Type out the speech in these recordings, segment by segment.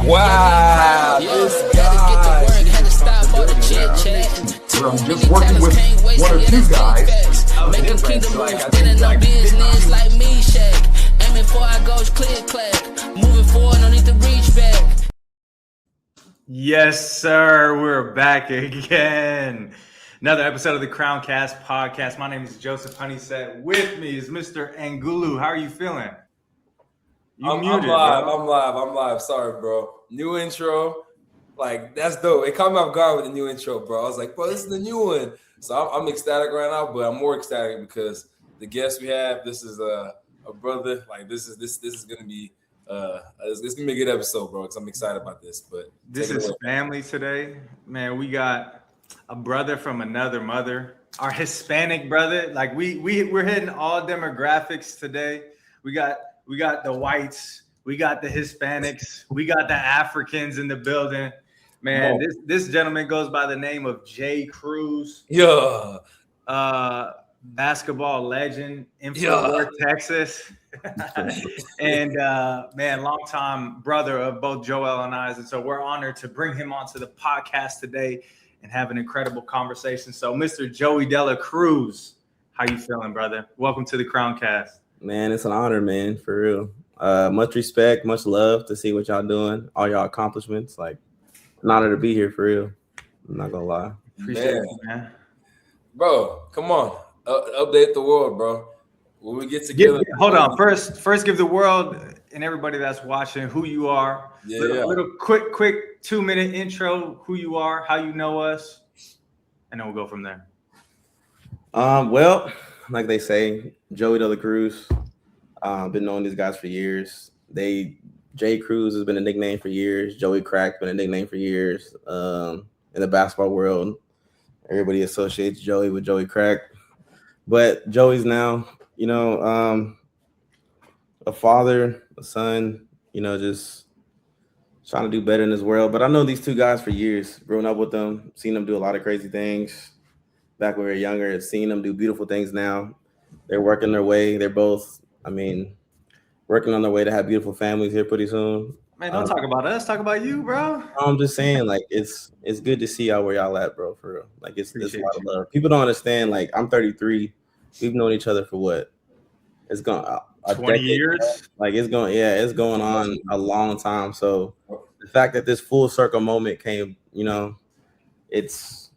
Wow, this guy. Where I'm just working with one or two guys. Making kingdom moves, spinning no business like me, shake. Aiming for our goals, clear clack. Moving forward, no need to reach back. Yes, sir. We're back again. Another episode of the Crowncast podcast. My name is Joseph Honeysett. With me is Mr. Engulu. How are you feeling? I'm live. Sorry, bro. New intro. Like, that's dope. It caught me off guard with the new intro, bro. I was like, bro, this is the new one. So I'm ecstatic right now, but I'm more ecstatic because the guest we have, this is a brother. Like, this is gonna be it's gonna be a good episode, bro. Because I'm excited about this. But this is family today, man. We got a brother from another mother, our Hispanic brother. Like we're hitting all demographics today. We got the whites, we got the Hispanics, we got the Africans in the building. Man, this gentleman goes by the name of J. Cruz. Yeah. Basketball legend in Fort Worth, Texas. And man, longtime brother of both Joel and I. And so we're honored to bring him onto the podcast today and have an incredible conversation. So Mr. Joey De La Cruz, how you feeling, brother? Welcome to the Crowncast. Man, it's an honor, man, for real. Much respect, much love to see what y'all doing, all y'all accomplishments. Like, an honor to be here, for real. I'm not gonna lie. Appreciate it, man. Bro, come on. Update the world, bro. When we get together. Hold on. First, give the world and everybody that's watching who you are. Little quick 2-minute intro, who you are, how you know us, and then we'll go from there. Well, like they say, Joey De La Cruz. Been knowing these guys for years. J. Cruz has been a nickname for years. Joey Crack been a nickname for years. In the basketball world, everybody associates Joey with Joey Crack. But Joey's now, a father, a son, just trying to do better in this world. But I know these two guys for years, growing up with them, seen them do a lot of crazy things back when we were younger, seen them do beautiful things now. They're working their way. They're both, working on their way to have beautiful families here pretty soon. Man, don't talk about us. Talk about you, bro. I'm just saying, like, it's good to see y'all where y'all at, bro, for real. Like, it's a lot of love. People don't understand, like, I'm 33. We've known each other for what? It's going 20 years? Like, it's going on a long time. So the fact that this full circle moment came, it's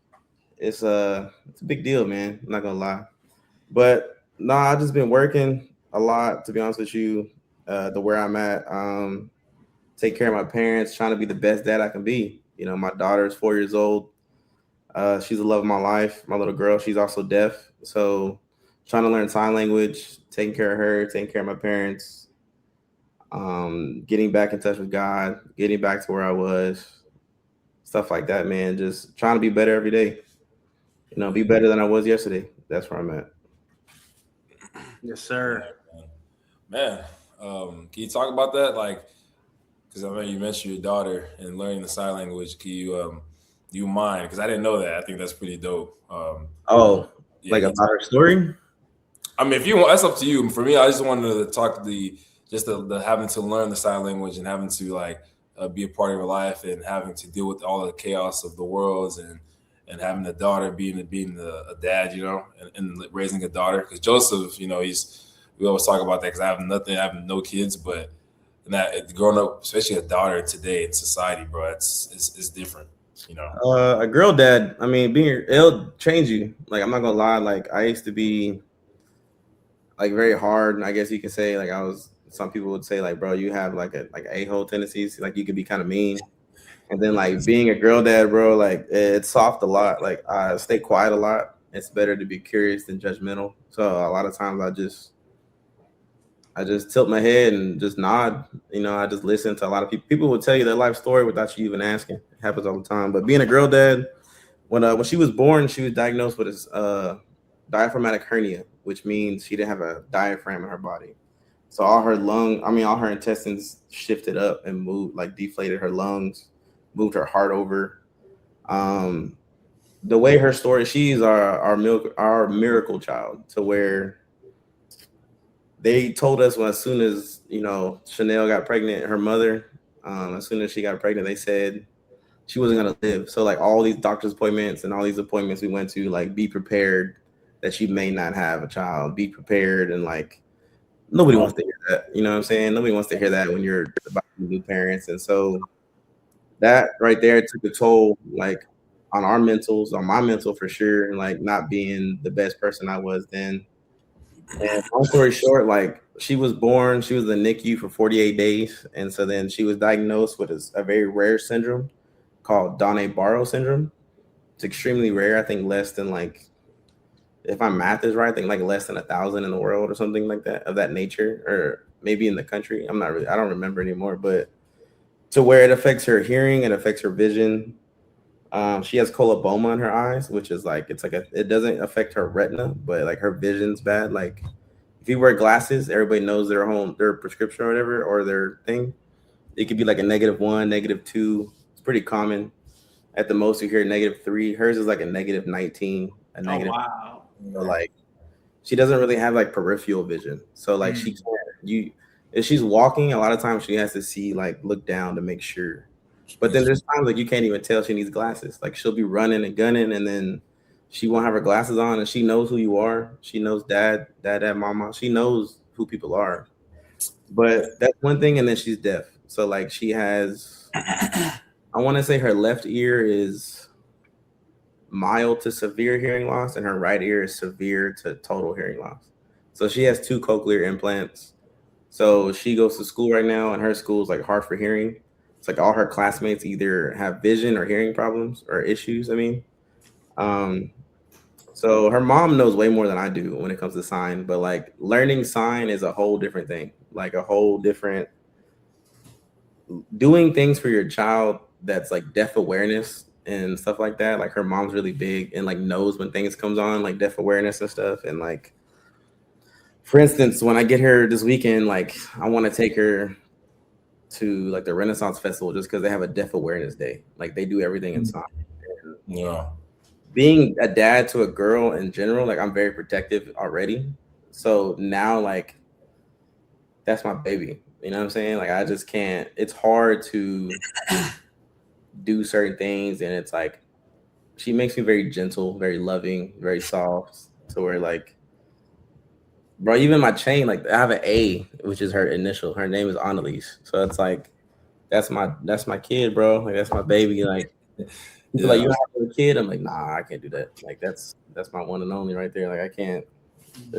a big deal, man. I'm not gonna lie. But no, I've just been working a lot, to be honest with you, to where I'm at. Take care of my parents, trying to be the best dad I can be. My daughter is 4 years old. She's the love of my life. My little girl, she's also deaf. So trying to learn sign language, taking care of her, taking care of my parents, getting back in touch with God, getting back to where I was, stuff like that, man. Just trying to be better every day. Be better than I was yesterday. That's where I'm at. Yes, sir. Man, can you talk about that? Like, because you mentioned your daughter and learning the sign language. Can you mind? Because I didn't know that. I think that's pretty dope. Like about her story? If you want, that's up to you. For me, I just wanted to talk the having to learn the sign language and having to be a part of her life and having to deal with all the chaos of the world and having a daughter being a dad, and raising a daughter. Because Joseph, we always talk about that because I have no kids, but that growing up, especially a daughter today in society, bro, it's different, A girl dad, it'll change you. Like, I'm not gonna lie, like, I used to be like very hard, and I guess you can say like some people would say like, bro, you have like a-hole tendencies, like you could be kind of mean. And then like being a girl dad, bro, like it's soft a lot. Like I stay quiet a lot. It's better to be curious than judgmental. So a lot of times I just tilt my head and just nod. I just listen to a lot of people. People will tell you their life story without you even asking. It happens all the time. But being a girl dad, when she was born, she was diagnosed with a diaphragmatic hernia, which means she didn't have a diaphragm in her body. So all her intestines shifted up and moved, like deflated her lungs, moved her heart over. The way her story, she's our miracle child, to where they told us as soon as Chanel got pregnant, her mother, As soon as she got pregnant, they said she wasn't gonna live. So like all these doctor's appointments and all these appointments we went to, like be prepared that she may not have a child. Be prepared, and like nobody wants to hear that. You know what I'm saying? Nobody wants to hear that when you're about to be new parents. And so that right there took a toll, like on our mentals, on my mental for sure, and like not being the best person I was then. And long story short, like she was born, she was in the NICU for 48 days. And so then she was diagnosed with a very rare syndrome called Donné-Barrow syndrome. It's extremely rare. I think less than like, if my math is right, I think like less than 1,000 in the world or something like that, of that nature, or maybe in the country. I don't remember anymore, but to where it affects her hearing, it affects her vision. She has coloboma in her eyes, which is like, it doesn't affect her retina, but like her vision's bad. Like if you wear glasses, everybody knows their prescription or whatever, or their thing. It could be like a -1, -2. It's pretty common. At the most, you hear -3. Hers is like a -19, a negative. Oh, wow. So like she doesn't really have like peripheral vision. So like she can't, if she's walking, a lot of times she has to see, like look down to make sure. But then there's times like you can't even tell she needs glasses. Like she'll be running and gunning, and then she won't have her glasses on, and she knows who you are. She knows dad, mama. She knows who people are. But that's one thing, and then she's deaf. So like she has, I want to say her left ear is mild to severe hearing loss, and her right ear is severe to total hearing loss. So she has 2 cochlear implants. So she goes to school right now, and her school is like hard for hearing. It's like all her classmates either have vision or hearing problems or issues. I mean, so her mom knows way more than I do when it comes to sign, but like learning sign is a whole different thing, like a whole different doing things for your child that's like deaf awareness and stuff like that. Like her mom's really big and like knows when things comes on, like deaf awareness and stuff. And like, for instance, when I get her this weekend, like I want to take her to like the Renaissance Festival just because they have a deaf awareness day. Like they do everything in sign. Yeah. Being a dad to a girl in general, like I'm very protective already. So now like that's my baby. You know what I'm saying? Like I just can't, it's hard to do certain things, and it's like she makes me very gentle, very loving, very soft, to where like, bro, even my chain, like I have an A, which is her initial. Her name is Annalise. So it's like that's my kid, bro. Like that's my baby. Like people like, you have a kid? I'm like, nah, I can't do that. Like that's my one and only right there. Like I can't.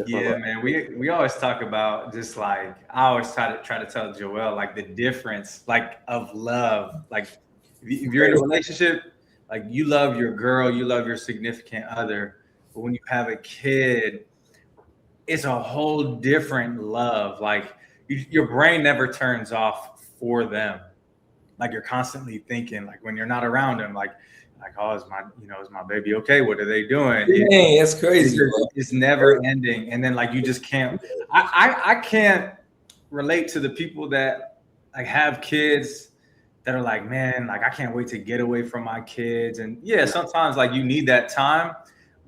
Yeah, man. We always talk about just like I always try to tell Joel like the difference like of love. Like if you're in a relationship, like you love your girl, you love your significant other, but when you have a kid, it's a whole different love. Like your brain never turns off for them. Like you're constantly thinking, like when you're not around them, like oh, is my baby okay? What are they doing? Dang, that's crazy. It's never ending. And then like you just can't. I can't relate to the people that like have kids that are like, man, like I can't wait to get away from my kids. And yeah, sometimes like you need that time,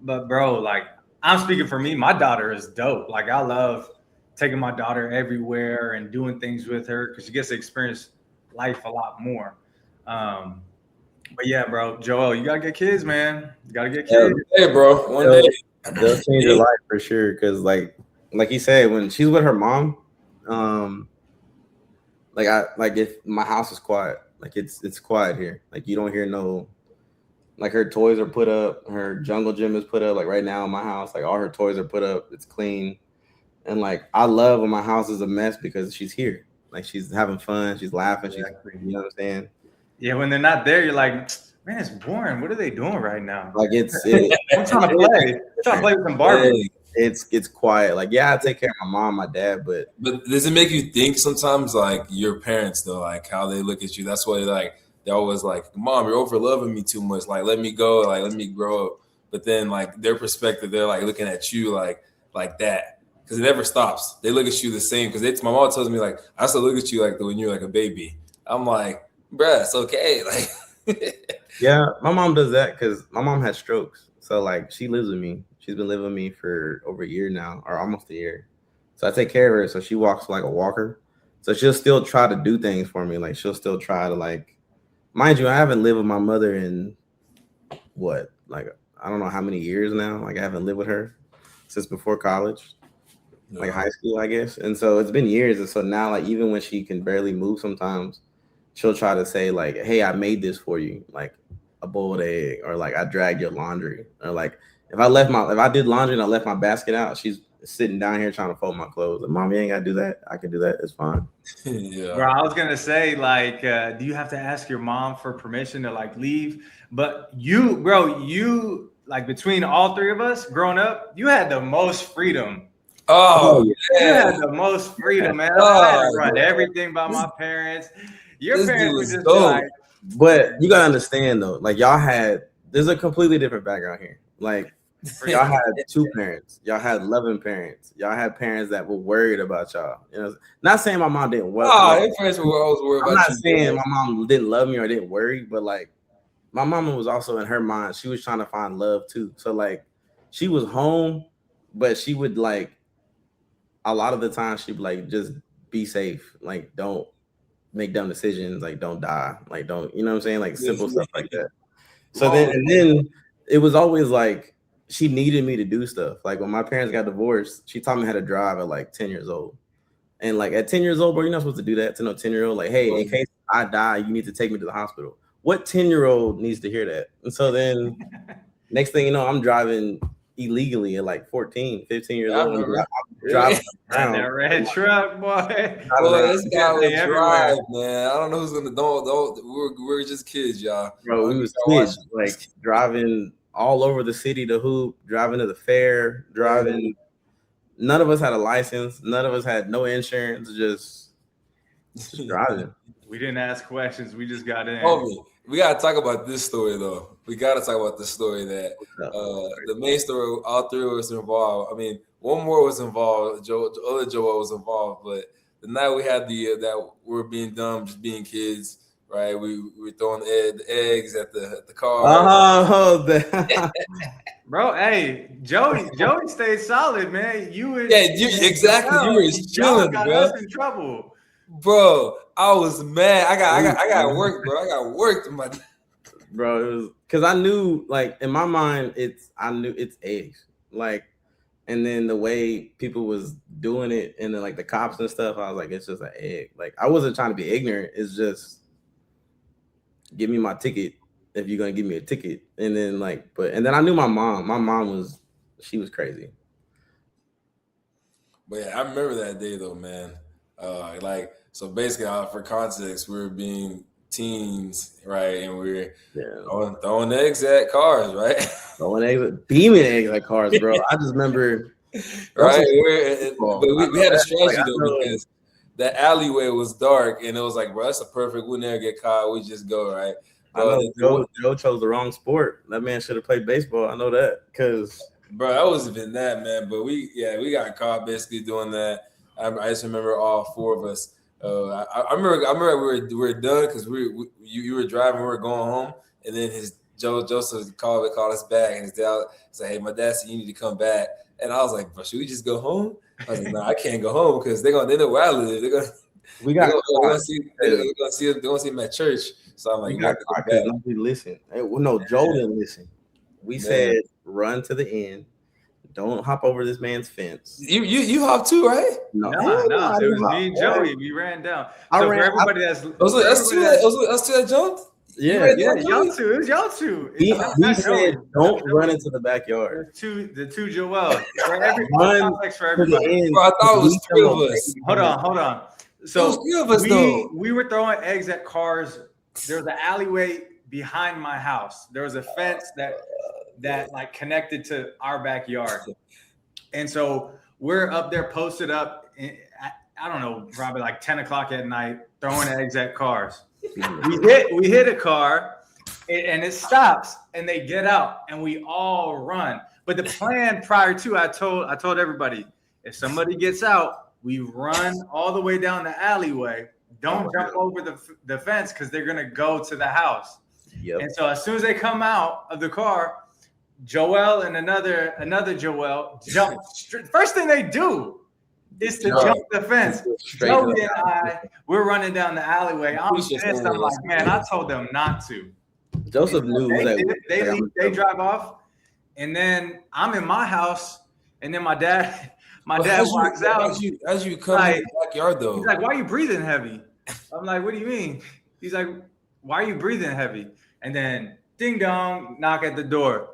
but bro, like I'm speaking for me. My daughter is dope. Like I love taking my daughter everywhere and doing things with her because she gets to experience life a lot more. But yeah, bro, Joel, you gotta get kids, man. You gotta get kids. Hey, bro, one day they'll change your life for sure. Because like you said, when she's with her mom, like if my house is quiet, like it's quiet here. Like you don't hear no, like her toys are put up, her jungle gym is put up. Like right now in my house, like all her toys are put up. It's clean, and like I love when my house is a mess because she's here. Like she's having fun, she's laughing, she's, you know what I'm saying? Yeah, when they're not there, you're like, man, it's boring. What are they doing right now? Like I'm trying to play. I'm trying to play with some Barbie. It's quiet. Like, yeah, I take care of my mom, my dad, but does it make you think sometimes like your parents though, like how they look at you? That's why like they're always like, Mom, you're over loving me too much. Like, let me go, like let me grow up. But then like their perspective, they're like looking at you like that. Because it never stops. They look at you the same. Because my mom tells me like, I still look at you like when you're like a baby. I'm like, bruh, it's okay. Like, yeah, my mom does that because my mom has strokes. So like she lives with me. She's been living with me for over a year now, or almost a year. So I take care of her. So she walks like a walker. So she'll still try to do things for me. Like she'll still try to like, mind you, I haven't lived with my mother in what, like I don't know how many years now. Like I haven't lived with her since before college, like high school, I guess. And so it's been years. And so now, like even when she can barely move, sometimes she'll try to say like, "Hey, I made this for you," like a boiled egg, or like I dragged your laundry, or like if I did laundry and I left my basket out, she's sitting down here trying to fold my clothes. Like, Mom, you ain't gotta do that. I can do that. It's fine. Yeah. Bro, I was gonna say, like, do you have to ask your mom for permission to like leave? But you, bro, you like between all three of us growing up, you had the most freedom. Oh, you had the most freedom, man. I had to run everything by my parents. Your parents were just like. But you gotta understand though, like there's a completely different background here. Like y'all had two parents, y'all had loving parents, y'all had parents that were worried about y'all. You know, not saying my mom didn't worry. Your parents were always worried about you. I'm not saying my mom didn't love me or didn't worry, but like my mama was also in her mind, she was trying to find love too. So like she was home, but she would like a lot of the time she'd be like, just be safe, like don't make dumb decisions, like don't die, like don't, you know what I'm saying, like simple stuff like that. So then it was always like she needed me to do stuff. Like when my parents got divorced, she taught me how to drive at like 10 years old. And like at 10 years old, bro, you're not supposed to do that to no 10-year-old. Like, hey, in case I die, you need to take me to the hospital. What 10-year-old needs to hear that? And so then next thing you know, I'm driving illegally at like 14, 15 years old. I'm driving around. That red truck, boy. Boy, this guy would drive, man. I don't know who's gonna don't. We're just kids, y'all. Bro, we was kids, like driving all over the city to hoop, driving to the fair, driving. None of us had a license. None of us had no insurance. Just driving. We didn't ask questions. We just got in. Oh, we gotta talk about this story though. We gotta talk about this story that the main story. All three of us involved. I mean, one more was involved. Other Joel was involved, but the night we had that we were being dumb, just being kids, right? We were throwing the eggs at the car. Bro, hey, Joey stayed solid, man. Exactly. You were chilling, got bro. us in trouble. Bro, I was mad. I got work, bro. I got work. Bro, it was because I knew, like in my mind, I knew it's eggs, like, and then the way people was doing it, and then like the cops and stuff, I was like, it's just an egg. Like I wasn't trying to be ignorant. It's just give me my ticket if you're gonna give me a ticket, and then and then I knew my mom. My mom she was crazy. But yeah, I remember that day though, man. So basically, for context, we were being teens, right? And we were throwing eggs at cars, right? Throwing eggs, beaming eggs at cars, bro. I just remember, right? But we had a strategy though, because the alleyway was dark, and it was like, bro, that's a perfect. We'll never get caught. We just go, right? I know Joe chose the wrong sport. That man should have played baseball. I know that, because bro, that wasn't even that, man. But we got caught basically doing that. I just remember all four of us. I remember we were done because you were driving, we were going home, and then Joseph called us back, and his dad said, "Hey, my dad said you need to come back." And I was like, "Bro, should we just go home?" I was like, "No, I can't go home because they know where I live. They're gonna see him at church." So I'm like, nobody listen. No, Joel didn't listen. We said run to the end. Don't hop over this man's fence. You hopped too, right? No. It was me and Joey. We ran down. For everybody that's us two that jumped. Yeah, y'all two. It was y'all two. We said don't run into the backyard. The two Joel. For everybody. Bro, I thought it was three of us. Hold on. So it was three of us though. We were throwing eggs at cars. There was an alleyway behind my house. There was a fence that like connected to our backyard. And so we're up there posted up, I don't know, probably like 10 o'clock at night, throwing eggs at cars. We hit a car and it stops and they get out and we all run. But the plan prior to, I told everybody, if somebody gets out, we run all the way down the alleyway. Don't jump over the fence because they're going to go to the house. Yep. And so as soon as they come out of the car, Joel and another Joel jump. First thing they do, It's to jump the fence. Straight Joey and we're running down the alleyway. I'm pissed. I'm like, man, I told them not to. Joseph knew. They drive off, and then I'm in my house, and then my dad walks out. As you come in the backyard, though. He's like, why are you breathing heavy? I'm like, what do you mean? He's like, why are you breathing heavy? And then ding dong, knock at the door.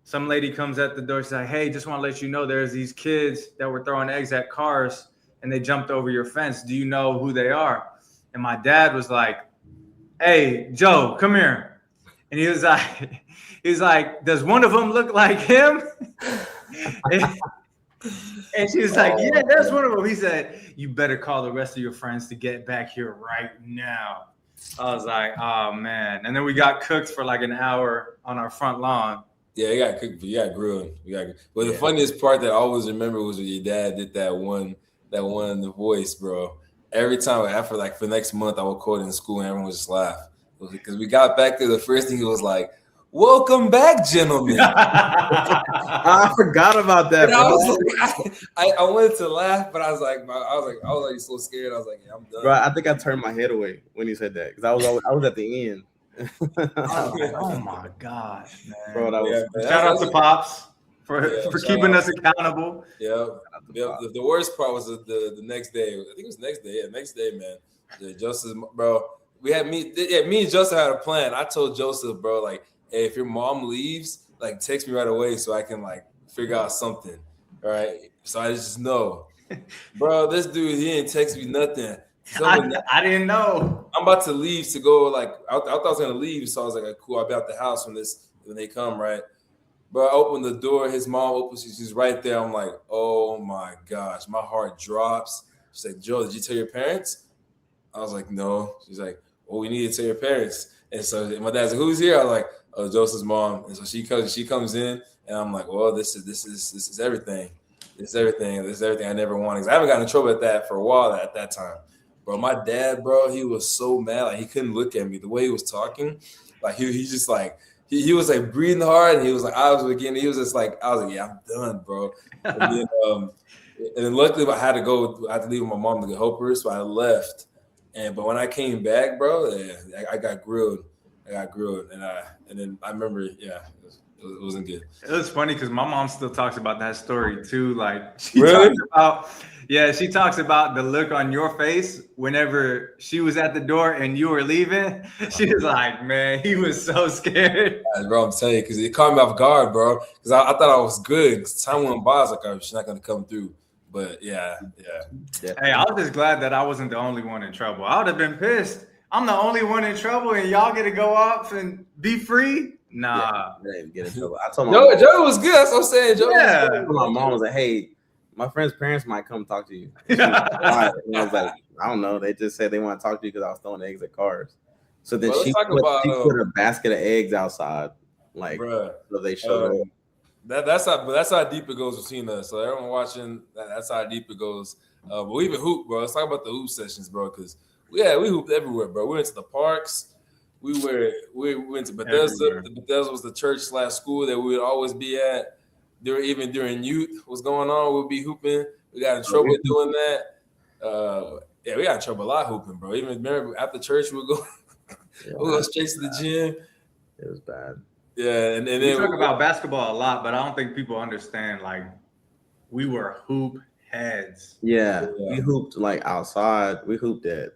Some lady comes at the door. She's like, hey, just want to let you know there's these kids that were throwing eggs at cars and they jumped over your fence. Do you know who they are? And my dad was like, hey, Joe, come here. And he was like, does one of them look like him? And she was like, yeah, that's one of them. He said, you better call the rest of your friends to get back here right now. I was like, oh, man. And then we got cooked for like an hour on our front lawn. Yeah, you got cooked, but you got grilled. But the funniest part that I always remember was when your dad did that one in the voice, bro. Every time after for the next month, I would quote it in school and everyone would just laugh. Because we got back there, the first thing he was like, welcome back, gentlemen. I forgot about that. I was like, I wanted to laugh, but I was like so scared. I was like, yeah, I'm done. Bro, I think I turned my head away when he said that because I was at the end. Oh my gosh, man. Bro, shout out to Pops for keeping us accountable. Yeah. The worst part was the next day. I think it was next day. Yeah, next day, man. Yeah, Joseph, bro. Me and Joseph had a plan. I told Joseph, bro, like, hey, if your mom leaves, like, text me right away so I can like figure out something. All right. So I just know. Bro, this dude, he didn't text me nothing. I didn't know. I'm about to leave to go, like, I thought I was gonna leave, so I was like, cool, I'll be out the house when they come, right? Bro, I opened the door, his mom opens, she's right there. I'm like, oh my gosh, my heart drops. She's like, Joe, did you tell your parents? I was like, no. She's like, well, we need to tell your parents. And so my dad's like, who's here? I was like, oh, Joseph's mom. And so she comes in, and I'm like, well, this is everything. This is everything I never wanted. Because I haven't gotten in trouble at that for a while at that time. Bro, my dad, bro, he was so mad. Like, he couldn't look at me. The way he was talking, like, he just like, he was like breathing hard, and he was like, I was beginning. He was just like, I was like, yeah, I'm done, bro. And then luckily I had to leave with my mom to get help her, so I left. But when I came back, bro, I got grilled. And then I remember, it wasn't good. It was funny because my mom still talks about that story too. Like, really? She talks about the look on your face whenever she was at the door and you were leaving. She was like, man, he was so scared. Bro, I'm telling you, because it caught me off guard, bro. Because I thought I was good. Because time went by, I was like, oh, she's not going to come through. But yeah. Hey, I was just glad that I wasn't the only one in trouble. I would have been pissed. I'm the only one in trouble, and y'all get to go off and be free? Nah. Yeah, didn't get in trouble. I told my Joe was good. That's what I'm saying. My mom was like, hey, my friend's parents might come talk to you. And I was like, I don't know. They just said they want to talk to you because I was throwing eggs at cars. So then she put a basket of eggs outside. Like, so they showed up. That's how deep it goes between us. So everyone watching, that's how deep it goes. But we even hoop, bro. Let's talk about the hoop sessions, bro, because we hooped everywhere, bro. We went to the parks. We went to Bethesda. Bethesda was the church/school that we would always be at. Even during youth, what's going on, we'd be hooping. We got in trouble doing that. We got in trouble a lot hooping, bro. Even remember after church, we'd go straight to the gym. It was bad. Yeah, and then we talk about basketball a lot, but I don't think people understand. Like, we were hoop heads. Yeah, we hooped like outside. We hooped at,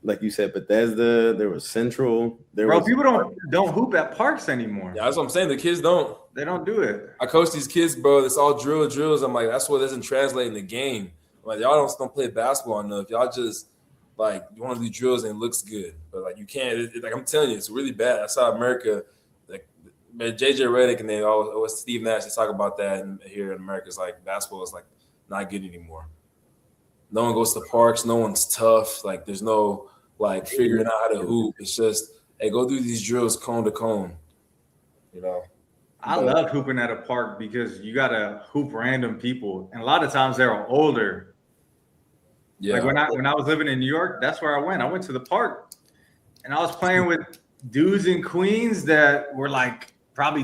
like you said, Bethesda. There was Central. People don't hoop at parks anymore. Yeah, that's what I'm saying. The kids don't. They don't do it. I coach these kids, bro. It's all drills. I'm like, that's what doesn't translate in the game. Like, y'all don't play basketball enough. Y'all just like you want to do drills and it looks good, but like you can't. Like I'm telling you, it's really bad. That's how America. Like JJ Redick and then always Steve Nash. They talk about that here in America. It's like basketball is like not good anymore. No one goes to parks. No one's tough. Like there's no like figuring out how to hoop. It's just, hey, go do these drills cone to cone. You know. I love hooping at a park because you gotta hoop random people, and a lot of times they're older. Yeah. Like when I was living in New York, that's where I went. I went to the park, and I was playing with dudes and queens that were like probably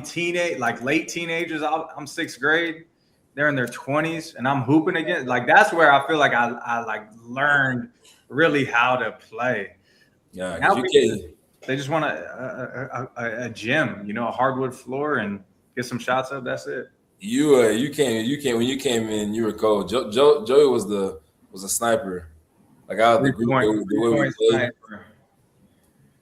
late teenagers. I'm 6th grade, they're in their 20s, and I'm hooping again. Like that's where I feel like I like learned really how to play. Yeah, Now you people, can. they just want a gym, you know, a hardwood floor and get some shots up. That's it. You came when you came in. You were cold. Joey was a sniper. Like out of the group, the way we played. Sniper.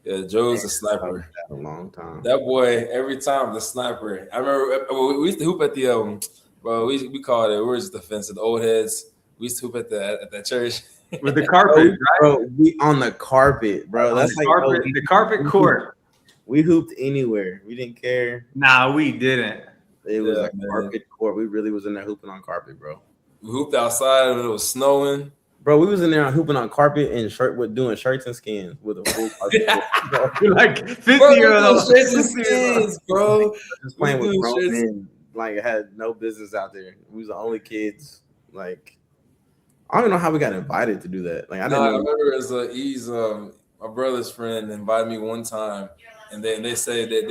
Yeah, Joe's a Talking sniper. that a long time. That boy, every time the sniper. I remember we used to hoop at the bro. We called it. We were just the fence, the old heads. We used to hoop at that church With the carpet, right? Bro, we on the carpet, bro. That's the like carpet, the carpet court. we hooped anywhere. We didn't care. Nah, we didn't. It was Yeah, a carpet court. We really was in there hooping on carpet, bro. We hooped outside and it was snowing. Bro, we was in there hooping on carpet and doing shirts and skins with a full carpet. You're like 50 Bro, years old. shirts and skins, bro. Just playing with doing grown shirts. men. Like had no business out there. We was the only kids. Like I don't even know how we got invited to do that. Like I didn't I know. remember he's my brother's friend invited me one time, and then they say that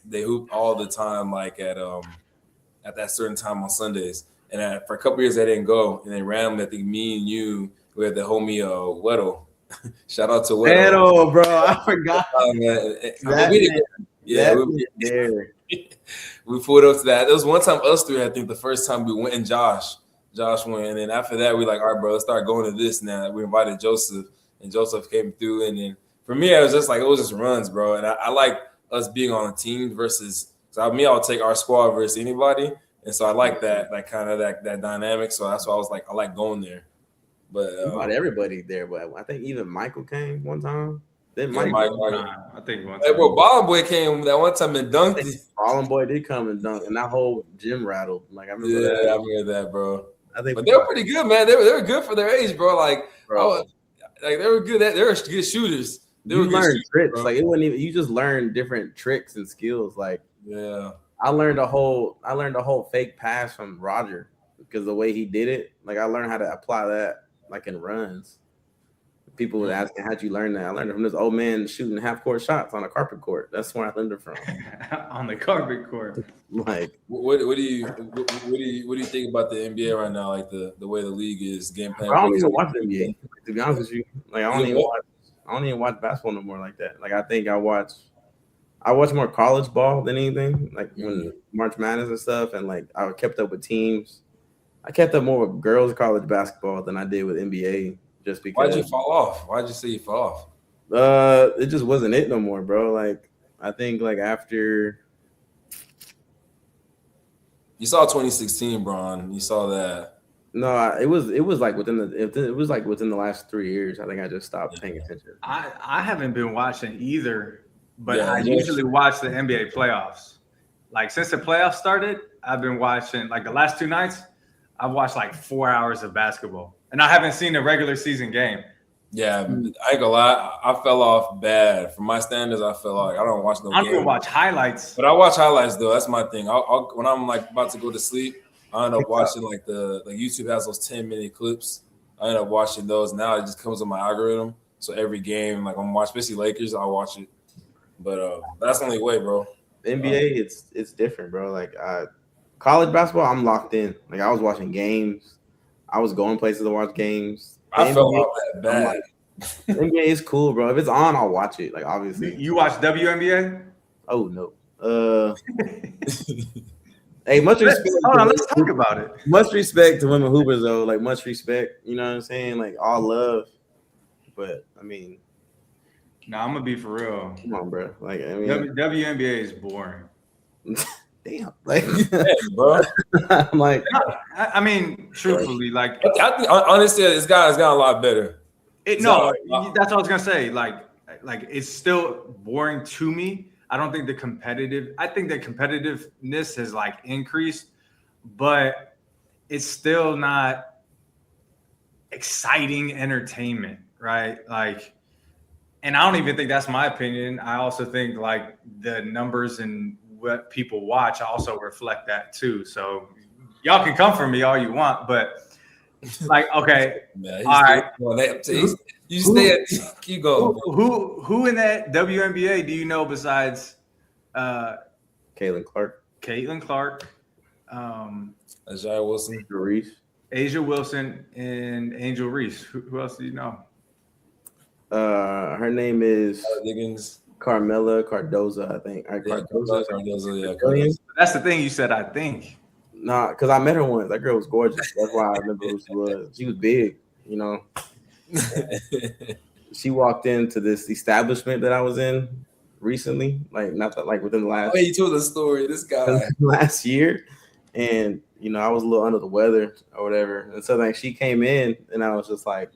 they hoop all the time, like at that certain time on Sundays. And for a couple years they didn't go, and then randomly I think me and you we had the homie Weddle. Shout out to Weddle. Weddle, bro. I forgot. We pulled up to that. There was one time us three, I think the first time we went, and Josh went, and then after that we like, all right, bro, let's start going to this now. We invited Joseph, and Joseph came through, and then for me it was just runs, bro. And I like us being on a team versus. So I'll take our squad versus anybody, and so I like that kind of that dynamic. So that's why I was like, I like going there. But not everybody there, but I think even Michael came one time. Then I think one time. Hey, bro, Ballin Boy came that one time and dunked. Ballin Boy did come and dunk, and that whole gym rattled. Like I remember that. I remember that, bro. I think, but they were pretty good, man. They were good for their age, bro. Like they were good. They were good shooters. They were learned shooters, tricks. Bro. Like it wasn't even. You just learned different tricks and skills. Like I learned a whole fake pass from Roger because the way he did it. Like I learned how to apply that like in runs. People would ask me, how'd you learn that? I learned it from this old man shooting half-court shots on a carpet court. That's where I learned it from. On the carpet court. Like, what do you think about the NBA right now? Like the way the league is game plan. I don't even watch the NBA. To be honest with you, like I don't even watch basketball no more like that. Like I think I watch more college ball than anything. Like when March Madness and stuff, and like I kept up with teams. I kept up more with girls college basketball than I did with NBA. Just because. Why'd you fall off? Why'd you say you fall off? It just wasn't it no more, bro. Like I think like after you saw 2016, Bron. You saw that. No, it was like within the last 3 years. I think I just stopped paying attention. I haven't been watching either, but I usually watch the NBA playoffs. Like since the playoffs started, I've been watching like the last 2 nights. I've watched like 4 hours of basketball. And I haven't seen a regular season game. Yeah, I ain't gonna lie. I fell off bad. For my standards, I fell off. I don't watch no game. I don't even watch highlights. But I watch highlights, though. That's my thing. I'll when I'm like about to go to sleep, I end up watching like YouTube has those 10-minute clips. I end up watching those. Now it just comes on my algorithm. So every game, like I'm watching, especially Lakers, I'll watch it. But that's the only way, bro. The NBA, it's different, bro. Like college basketball, I'm locked in. Like I was watching games. I was going places to watch games. I felt that bad. Like, NBA is cool, bro. If it's on, I'll watch it. Like obviously. You watch WNBA? Oh no. Hey, much respect. Hold on, let's talk about it. Much respect to women hoopers though. Like much respect. You know what I'm saying? Like all love. But I mean, I'm gonna be for real. Come on, bro. Like I mean, WNBA is boring. Damn, like, bro. I'm like, I mean, truthfully, like, I think honestly, this guy's got a lot better. That's what I was gonna say. Like it's still boring to me. I don't think I think the competitiveness has like increased, but it's still not exciting entertainment, right? Like, and I don't even think that's my opinion. I also think like the numbers and what people watch also reflect that too. So y'all can come for me all you want, but like, okay, all right. You stay. Keep going. Who in that WNBA do you know besides Caitlin Clark? Caitlin Clark, Ajay Wilson. Reese. Asia Wilson and Angel Reese. Who else do you know? Her name is Diggins. Carmela Cardoza, I think. Cardoza. That's the thing you said, I think. Nah, because I met her once. That girl was gorgeous. That's why I remember who she was. She was big, you know. She walked into this establishment that I was in recently, like not that like within the last. Oh, you told the story. This guy last year, and you know I was a little under the weather or whatever, and so like she came in, and I was just like,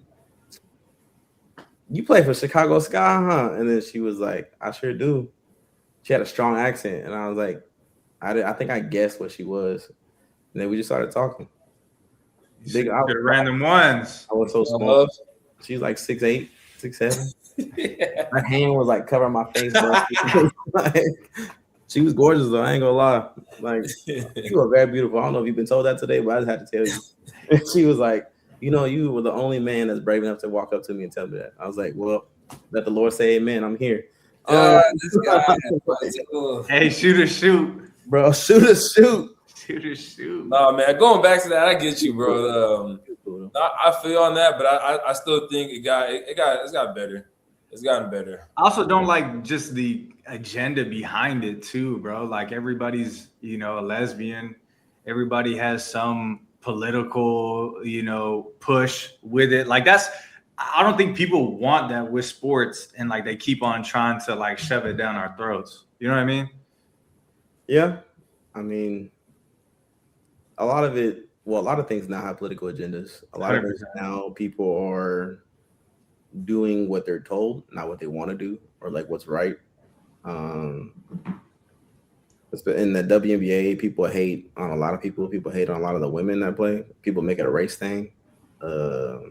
"You play for Chicago Sky, huh?" And then she was like, "I sure do." She had a strong accent, and I was like, I think I guessed what she was, and then we just started talking. Big random ones. I was so small. She was like 6'8", 6'7". Her hand was like covering my face. Like, she was gorgeous though. I ain't gonna lie. Like you were very beautiful. I don't know if you've been told that today, but I just had to tell you. And she was like, you know, you were the only man that's brave enough to walk up to me and tell me that. I was like, well, let the Lord say amen. I'm here. This guy. Hey, shoot. Bro, shoot. Nah, man. Going back to that, I get you, bro. I feel on that, but I still think it's got better. It's gotten better. I also don't like just the agenda behind it too, bro. Like everybody's, you know, a lesbian. Everybody has some political, you know, push with it. Like I don't think people want that with sports, and like they keep on trying to like shove it down our throats. You know what I mean? Yeah. I mean, a lot of things now have political agendas. A lot 100%. Of it now people are doing what they're told, not what they want to do or like what's right. In the WNBA, people hate on a lot of people. People hate on a lot of the women that play. People make it a race thing. I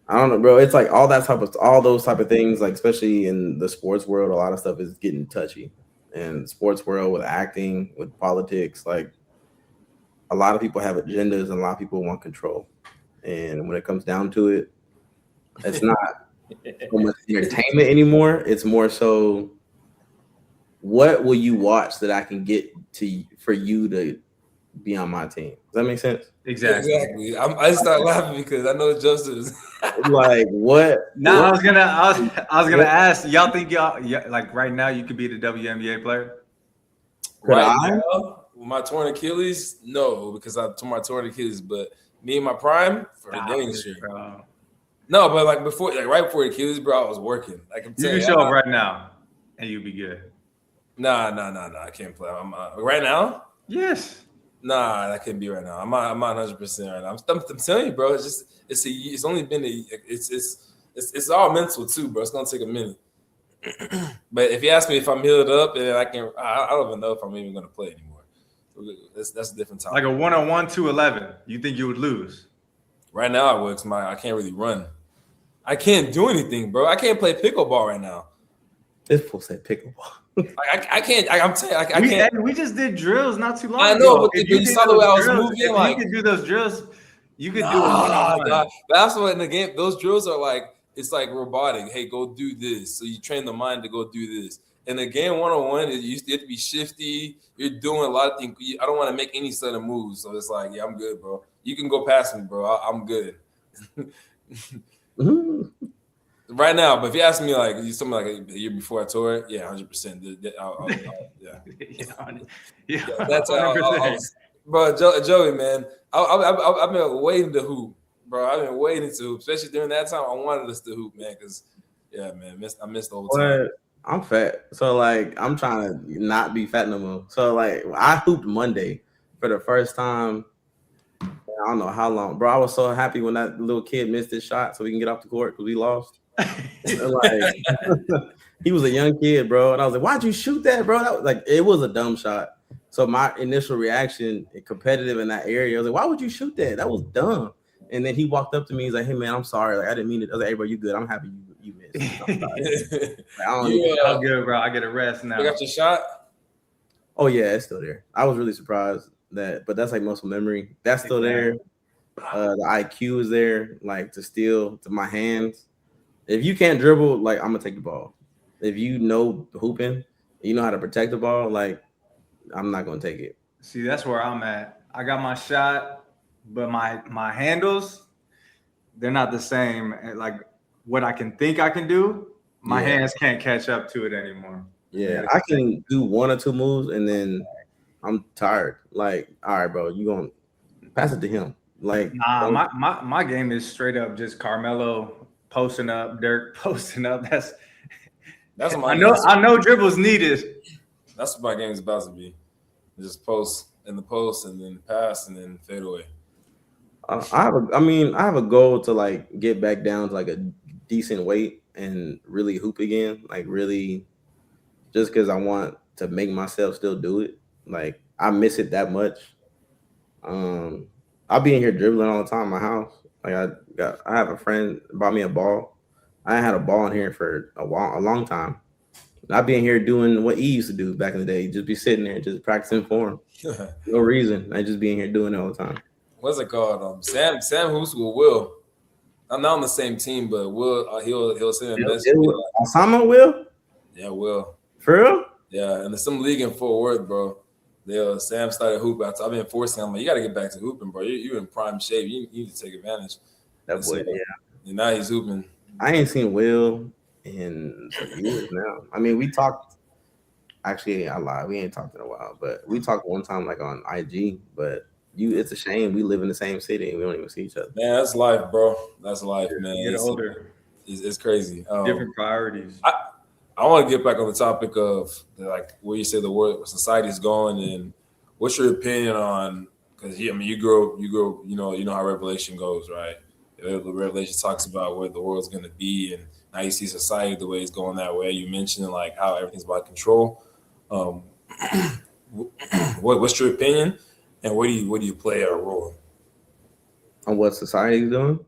don't know, bro. It's like all those type of things, like especially in the sports world, a lot of stuff is getting touchy. And sports world with acting, with politics, like a lot of people have agendas and a lot of people want control. And when it comes down to it, it's not so much entertainment anymore. It's more so, what will you watch that I can get to for you to be on my team? Does that make sense? Exactly. I start laughing because I know Joseph's like what? No, I was gonna ask. Y'all think like right now you could be the WNBA player? Right now, with my torn Achilles, no, because I tore my torn Achilles. But me in my prime for the dang shit. No, but like before, like right before Achilles, bro, I was working. Like you can show up right now, and you'll be good. Nah. I can't play. I'm right now. Yes. Nah, that couldn't be right now. I'm not 100% right now. I'm telling you, bro. It's only been it's all mental too, bro. It's gonna take a minute. But if you ask me if I'm healed up, and I don't even know if I'm even gonna play anymore. That's a different topic. Like a 1-on-1 2-11, you think you would lose? Right now, I would. I can't really run. I can't do anything, bro. I can't play pickleball right now. This fool said pickleball. I can't. I'm telling you, I can't. We just did drills not too long ago. I know, but you saw the way I was moving. If like you could do those drills, you could do it. But that's what in the game. Those drills are like, it's like robotic. Hey, go do this. So you train the mind to go do this. In the game 1-on-1, you have to be shifty. You're doing a lot of things. I don't want to make any sudden moves. So it's like, yeah, I'm good, bro. You can go past me, bro. I'm good. Right now, but if you ask me like something like a year before I tore it, yeah, 100%. Yeah, that's how. Bro, Joey, man, I've been waiting to hoop, bro. I've been waiting to hoop, especially during that time. I wanted us to hoop, man, because yeah, man, I missed the whole time. I'm fat, so like I'm trying to not be fat no more. So like I hooped Monday for the first time. I don't know how long, bro. I was so happy when that little kid missed his shot, so we can get off the court because we lost. Like he was a young kid, bro, and I was like, "Why'd you shoot that, bro?" That was like it was a dumb shot. So my initial reaction, competitive in that area, I was like, "Why would you shoot that? That was dumb." And then he walked up to me, he's like, "Hey man, I'm sorry. Like I didn't mean it." I was like, "Hey bro, you good? I'm happy you missed." I'm good, bro. I get a rest now. You got your shot? Oh yeah, it's still there. I was really surprised but that's like muscle memory. That's still there. The IQ is there, like to steal to my hands. If you can't dribble, like I'm gonna take the ball. If you know hooping, you know how to protect the ball, like I'm not gonna take it. See, that's where I'm at. I got my shot, but my handles, they're not the same. Like what I can think I can do, my hands can't catch up to it anymore. Yeah, I can do one or two moves and then I'm tired. Like, all right, bro, you gonna pass it to him. Like, nah, my game is straight up just Carmelo posting up, Dirk posting up. That's what my I know dribbles needed. That's what my game is about to be. Just post in the post and then pass and then fade away. I have a goal to like get back down to like a decent weight and really hoop again. Like really, just because I want to make myself still do it. Like I miss it that much. I'll be in here dribbling all the time in my house. Like I have a friend bought me a ball. I had a ball in here for a long time. I'd be in here doing what he used to do back in the day. Just be sitting there, just practicing for him. No reason. I just be in here doing it all the time. What's it called? Sam hoops with Will. I'm not on the same team, but Will he'll send a message. Osama Will? Yeah, Will. For real? Yeah, and there's some league in Fort Worth, bro. Sam started hooping. I've been forcing him. Like, you got to get back to hooping, bro. You're in prime shape. You need to take advantage. That boy, yeah. And now he's hooping. I ain't seen Will in some years now. I mean, we talked. Actually, I lied. We ain't talked in a while, but we talked one time like on IG. But it's a shame we live in the same city and we don't even see each other. Man, that's life, bro. That's life, man. Get older. It's crazy. Different priorities. I want to get back on the topic of like where you say the world, where society is going, and what's your opinion on? Because you grow, you know how Revelation goes, right? The Revelation talks about where the world's going to be, and now you see society the way it's going that way. You mentioned like how everything's about control. What's your opinion, and where do you play a role on what society is doing?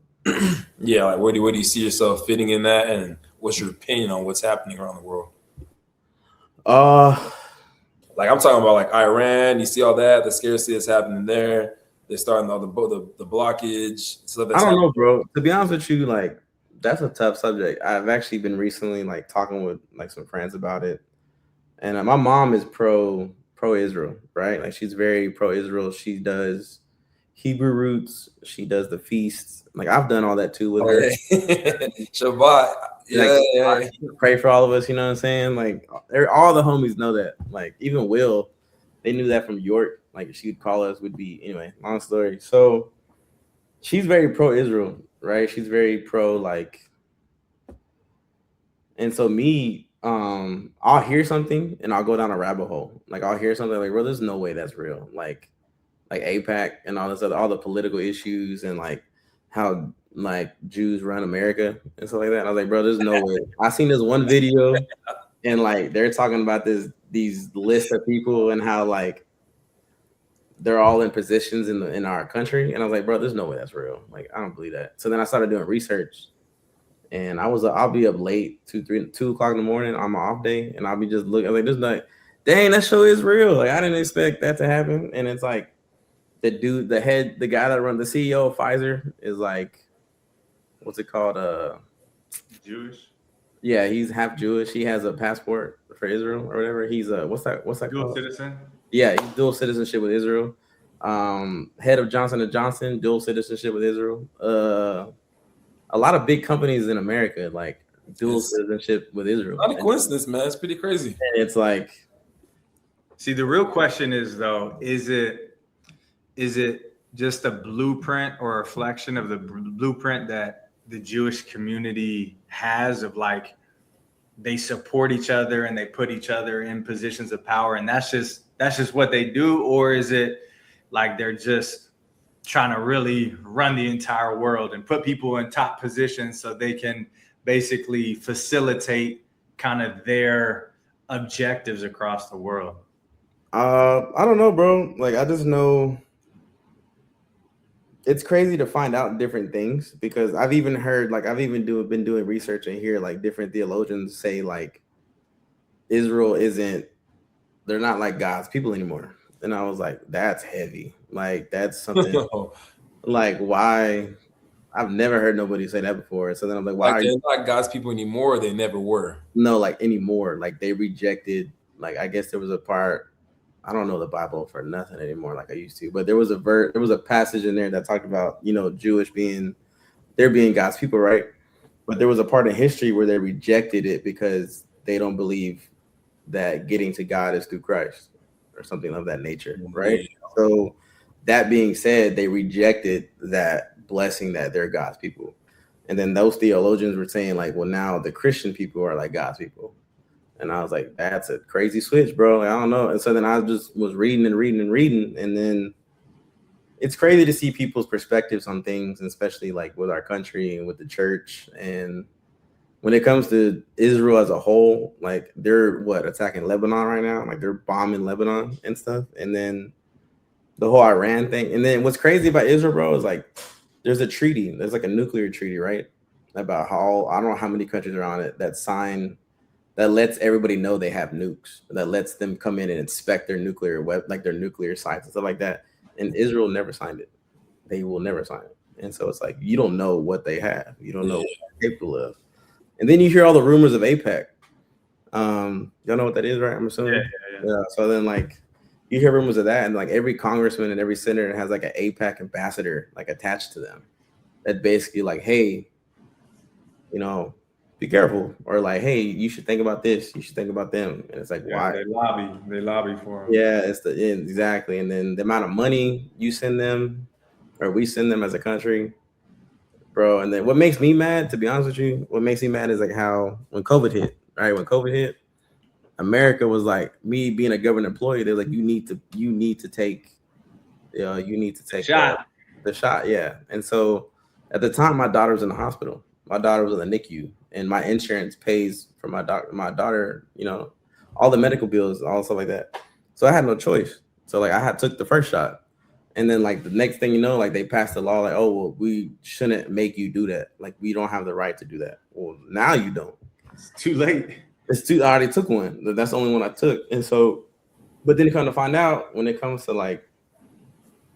Yeah, like where do you see yourself fitting in that, and what's your opinion on what's happening around the world? Like I'm talking about like Iran. You see all that, the scarcity that's happening there. They're starting all the blockage. Stuff that's I don't know, bro. To be honest with you, like that's a tough subject. I've actually been recently like talking with like some friends about it, and my mom is pro Israel, right? Like she's very pro Israel. She does Hebrew roots. She does the feasts. Like I've done all that too with her. Shabbat. Yeah. Pray for all of us. You know what I'm saying? Like all the homies know that. Like even Will, they knew that from York. Like she would call us. Would be anyway. Long story. So she's very pro Israel, right? She's very pro like. And so me, I'll hear something and I'll go down a rabbit hole. Like I'll hear something like, bro, there's no way that's real. Like AIPAC and all this other, all the political issues and like how like Jews run America and stuff like that. And I was like, bro, there's no way. I seen this one video and like they're talking about these lists of people and how like they're all in positions in our country. And I was like, bro, there's no way that's real. Like I don't believe that. So then I started doing research. And I'll be up late, 2 o'clock in the morning on my off day, and I'll be just looking. I'm like, there's not, dang, that show is real. Like I didn't expect that to happen. And it's like the dude, the guy that runs the CEO of Pfizer is like, what's it called? Jewish. Yeah, he's half Jewish. He has a passport for Israel or whatever. He's what's that dual called? Citizen. Yeah, he's dual citizenship with Israel. Head of Johnson & Johnson, dual citizenship with Israel. A lot of big companies in America like dual citizenship with Israel. Not a coincidence, man. It's pretty crazy. And it's like, see, the real question is though, is it just a blueprint or a reflection of the blueprint that the Jewish community has of like they support each other and they put each other in positions of power and that's just what they do, or is it like they're just trying to really run the entire world and put people in top positions so they can basically facilitate kind of their objectives across the world? I don't know, bro. Like I just know it's crazy to find out different things because I've even heard like been doing research and hear like different theologians say like Israel they're not like God's people anymore. And I was like, that's heavy. Like that's something like why I've never heard nobody say that before. So then I'm like, why like they're not God's people anymore, or they never were? No, like anymore. Like they rejected, like I guess there was a part, I don't know the Bible for nothing anymore like I used to, but there was a passage in there that talked about, Jewish they're being God's people, right? But there was a part in history where they rejected it because they don't believe that getting to God is through Christ or something of that nature, right? So that being said, they rejected that blessing that they're God's people. And then those theologians were saying like, well, now the Christian people are like God's people. And I was like, that's a crazy switch, bro. Like, I don't know. And so then I just was reading. And then it's crazy to see people's perspectives on things, and especially like with our country and with the church. And when it comes to Israel as a whole, like they're attacking Lebanon right now? Like they're bombing Lebanon and stuff. And then the whole Iran thing. And then what's crazy about Israel, bro, is like there's a treaty. There's like a nuclear treaty, right? About how, I don't know how many countries are on it that lets everybody know they have nukes, that lets them come in and inspect their nuclear their nuclear sites and stuff like that. And Israel never signed it. They will never sign it. And so it's like, you don't know what they have. You don't know what they're capable of. And then you hear all the rumors of AIPAC. Y'all know what that is, right? I'm assuming. Yeah. So then like you hear rumors of that, and like every congressman and every senator has like an AIPAC ambassador like attached to them. That basically like, hey, be careful, or like, hey, you should think about this, you should think about them. And it's like, why? They lobby for them. Yeah, exactly. And then the amount of money you send them, or we send them as a country, bro. And then what makes me mad, to be honest with you, what makes me mad is like how when COVID hit, America was like, me being a government employee, they're like, you need to take the shot. Yeah. And so at the time, my daughter was in the hospital. My daughter was in the NICU, and my insurance pays for my daughter, all the medical bills, all stuff like that. So I had no choice. So like I took the first shot, and then like the next thing like they passed the law like, oh well, we shouldn't make you do that. Like we don't have the right to do that. Well, now you don't. It's too late. I already took one. That's the only one I took. And so, but then you kind of find out when it comes to like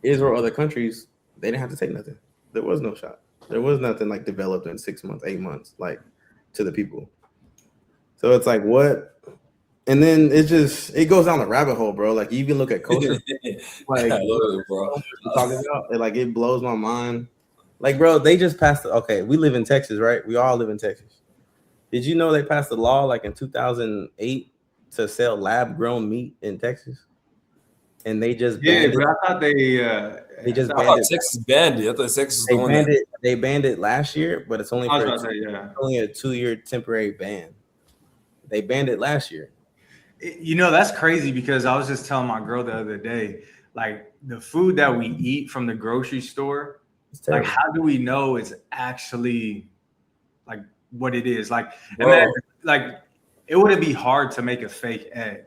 Israel or other countries, they didn't have to take nothing. There was no shot. There was nothing like developed in 6 months, 8 months, like to the people. So it's like, what? And then it goes down the rabbit hole, bro. Like you even look at culture, like I love it, bro. Talking about, like it blows my mind. Like, bro, they just passed. Okay, we live in Texas, right? We all live in Texas. Did you know they passed a law like in 2008 to sell lab-grown meat in Texas? And they just banned it. But I thought Texas banned it. I thought Texas was banned it. They banned it last year, but it's only only a 2-year temporary ban. They banned it last year. That's crazy, because I was just telling my girl the other day, like the food that we eat from the grocery store, like how do we know it's actually like what it is? Like, imagine, like it wouldn't be hard to make a fake egg.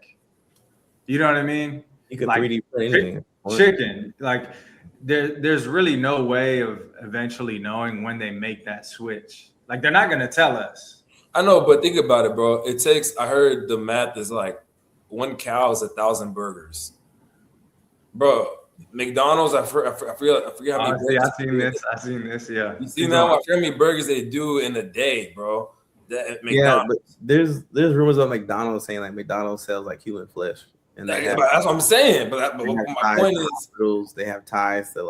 You know what I mean? You could 3D print anything. Chicken, like there's really no way of eventually knowing when they make that switch. Like they're not gonna tell us. I know, but think about it, bro. It takes. I heard the math is like 1 cow is 1,000 burgers, bro. McDonald's, I forget how many burgers. I've seen this. Yeah, you see now how many burgers they do in a day, bro. Yeah, but there's rumors of McDonald's saying like McDonald's sells like human flesh. And that's what I'm saying. But my point is, hospitals, they have ties to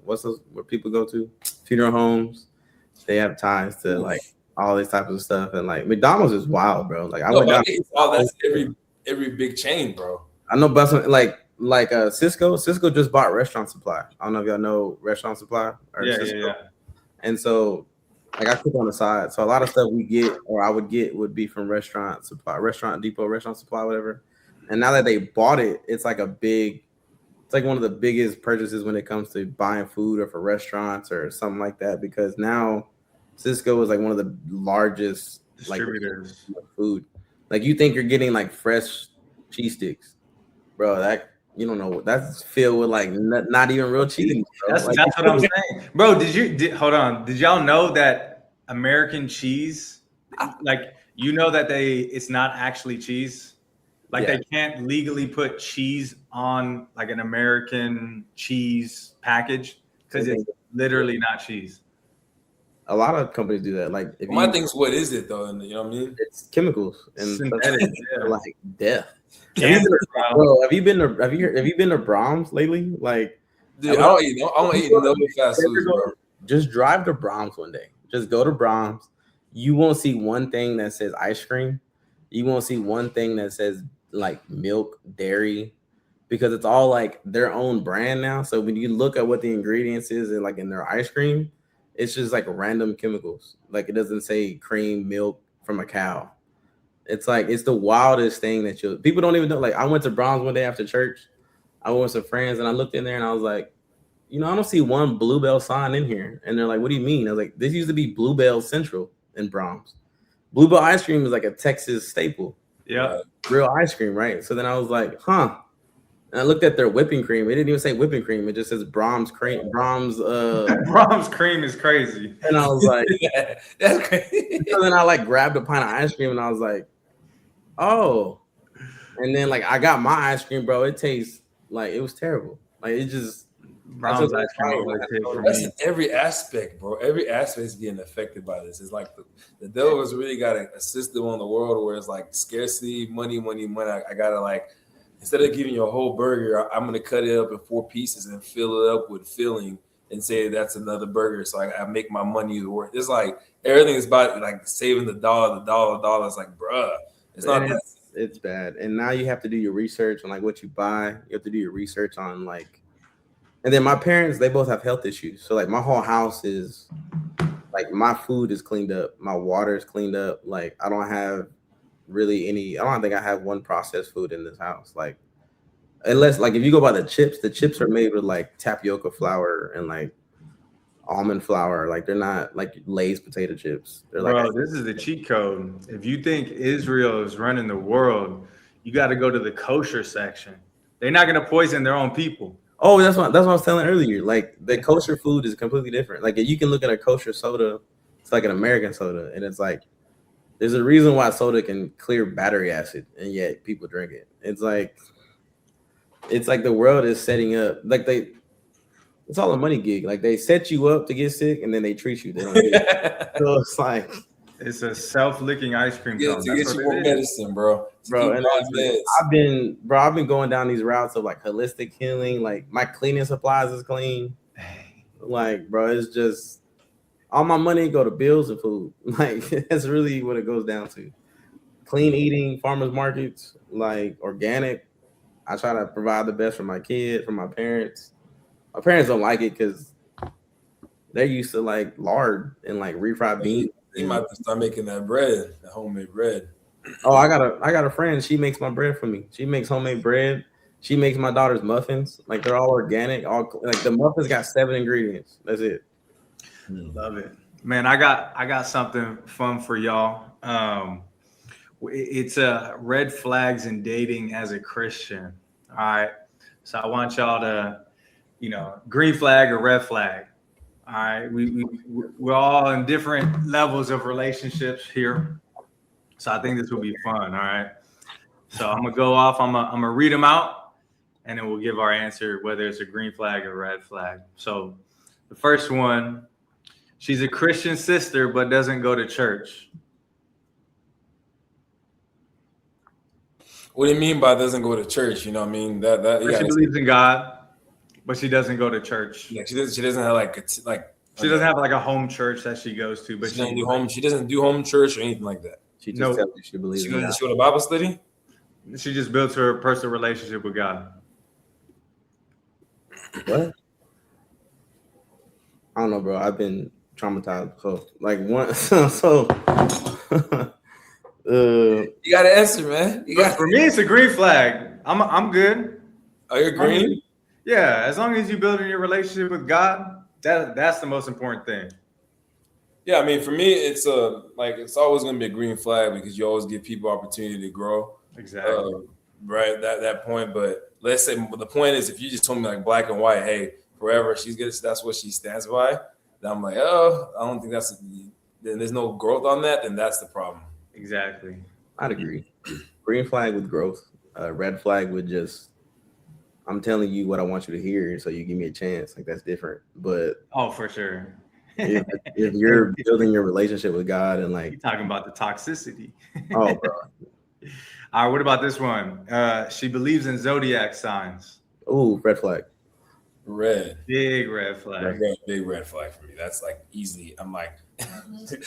what's those where people go to funeral homes. They have ties to like all these types of stuff, and like McDonald's is wild, bro. Like that's every big chain, bro. I know, but like Cisco just bought Restaurant Supply. I don't know if y'all know Restaurant Supply or Cisco. Yeah. And so like I cook on the side. So a lot of stuff we get, or I would get, would be from Restaurant Supply, Restaurant Depot, Restaurant Supply, whatever. And now that they bought it, it's like one of the biggest purchases when it comes to buying food or for restaurants or something like that. Because now Cisco is like one of the largest distributors of food. Like you think you're getting like fresh cheese sticks, bro. That you don't know. That's filled with like not even real cheese. That's what I'm saying, bro. Hold on? Did y'all know that American cheese, like that it's not actually cheese? Like they can't legally put cheese on like an American cheese package because it's literally not cheese. A lot of companies do that. Like, if My thing's, what is it though? And you know what I mean? It's chemicals and synthetic, like death. Cancer, Have you been to Brahms lately? Like, dude, I don't eat no fast foods, bro. Just drive to Brahms one day. Just go to Brahms. You won't see one thing that says ice cream. You won't see one thing that says like milk, dairy, because it's all like their own brand now. So when you look at what the ingredients is and like in their ice cream, it's just like random chemicals. Like, it doesn't say cream, milk from a cow. It's like, it's the wildest thing that people don't even know. Like, I went to Brahms one day after church. I went with some friends and I looked in there and I was like, I don't see one Bluebell sign in here. And they're like, what do you mean? I was like, this used to be Bluebell Central in Brahms. Bluebell ice cream is like a Texas staple. Yeah. Real ice cream, right? So then I was like, huh. And I looked at their whipping cream. It didn't even say whipping cream. It just says Brahms cream. Brahms cream is crazy. And I was like, that's crazy. So then I like grabbed a pint of ice cream and I was like, oh. And then like I got my ice cream, bro. It tastes like it was terrible. Like, it just Brahms ice cream. That's in every aspect, bro. Every aspect is getting affected by this. It's like the devil has really got a system on the world where it's like scarcity, money. I gotta, like, instead of giving you a whole burger, I'm gonna cut it up in 4 pieces and fill it up with filling and say that's another burger. So I make my money worth. It's like everything is about like saving the dollar. It's like, bruh, it's not that. It's bad. And now you have to do your research on like what you buy. You have to do your research on like. And then my parents, they both have health issues. So like my whole house is like, my food is cleaned up. My water is cleaned up. Like, I don't think I have one processed food in this house. Like, unless like if you go by the chips are made with like tapioca flour and like almond flour. Like, they're not like Lay's potato chips. They're like, bro, this is the cheat code. If you think Israel is running the world, you got to go to the kosher section. They're not going to poison their own people. Oh, that's what I was telling earlier. Like, the kosher food is completely different. Like, you can look at a kosher soda, it's like an American soda, and it's like there's a reason why soda can clear battery acid, and yet people drink it. It's like the world is setting up like it's all a money gig. Like, they set you up to get sick, and then they treat you. They don't get it. So it's like it's a self-licking ice cream cone. To get you more medicine, bro. And I've been going down these routes of like holistic healing. Like, my cleaning supplies is clean. Like, bro, it's just all my money go to bills and food. Like, that's really what it goes down to. Clean eating, farmers markets, like organic. I try to provide the best for my kids, for my parents. My parents don't like it because they're used to like lard and like refried beans. They might have to start making that bread, that homemade bread. Oh, I got a friend. She makes my bread for me. She makes homemade bread. She makes my daughter's muffins. Like, they're all organic. All like the muffins got 7 ingredients. That's it. Love it, man. I got something fun for y'all. It's red flags in dating as a Christian. All right. So I want y'all to, green flag or red flag. All right. We're all in different levels of relationships here. So I think this will be fun. All right. So I'm going to go off. I'm going to read them out, and then we'll give our answer, whether it's a green flag or red flag. So the first one, she's a Christian sister, but doesn't go to church. What do you mean by doesn't go to church? You know what I mean? She believes in God, but she doesn't go to church. Yeah, she doesn't have she doesn't have like a home church that she goes to, but she doesn't do home church or anything like that. She just tells you she believes in God. She go to Bible study? She just built her personal relationship with God. What? I don't know, bro. I've been traumatized. So like you gotta answer, man. For me, it's a green flag. I'm good. Oh, you're green? Yeah, as long as you building your relationship with God, that's the most important thing. Yeah, I mean, for me, it's it's always gonna be a green flag because you always give people opportunity to grow. Exactly. Right. That point. But let's say the point is, if you just told me like black and white, hey, forever she's good, that's what she stands by. Then I'm like, oh, I don't think then there's no growth on that. Then that's the problem. Exactly. I'd agree. Green flag with growth. Red flag with just, I'm telling you what I want you to hear, so you give me a chance. Like, that's different. But oh, for sure. if you're building your relationship with God and like You're talking about the toxicity. oh bro. All right, what about this one? She believes in zodiac signs. Ooh, red flag. Red. Big red flag. Big red flag for me. That's like easily. I'm like,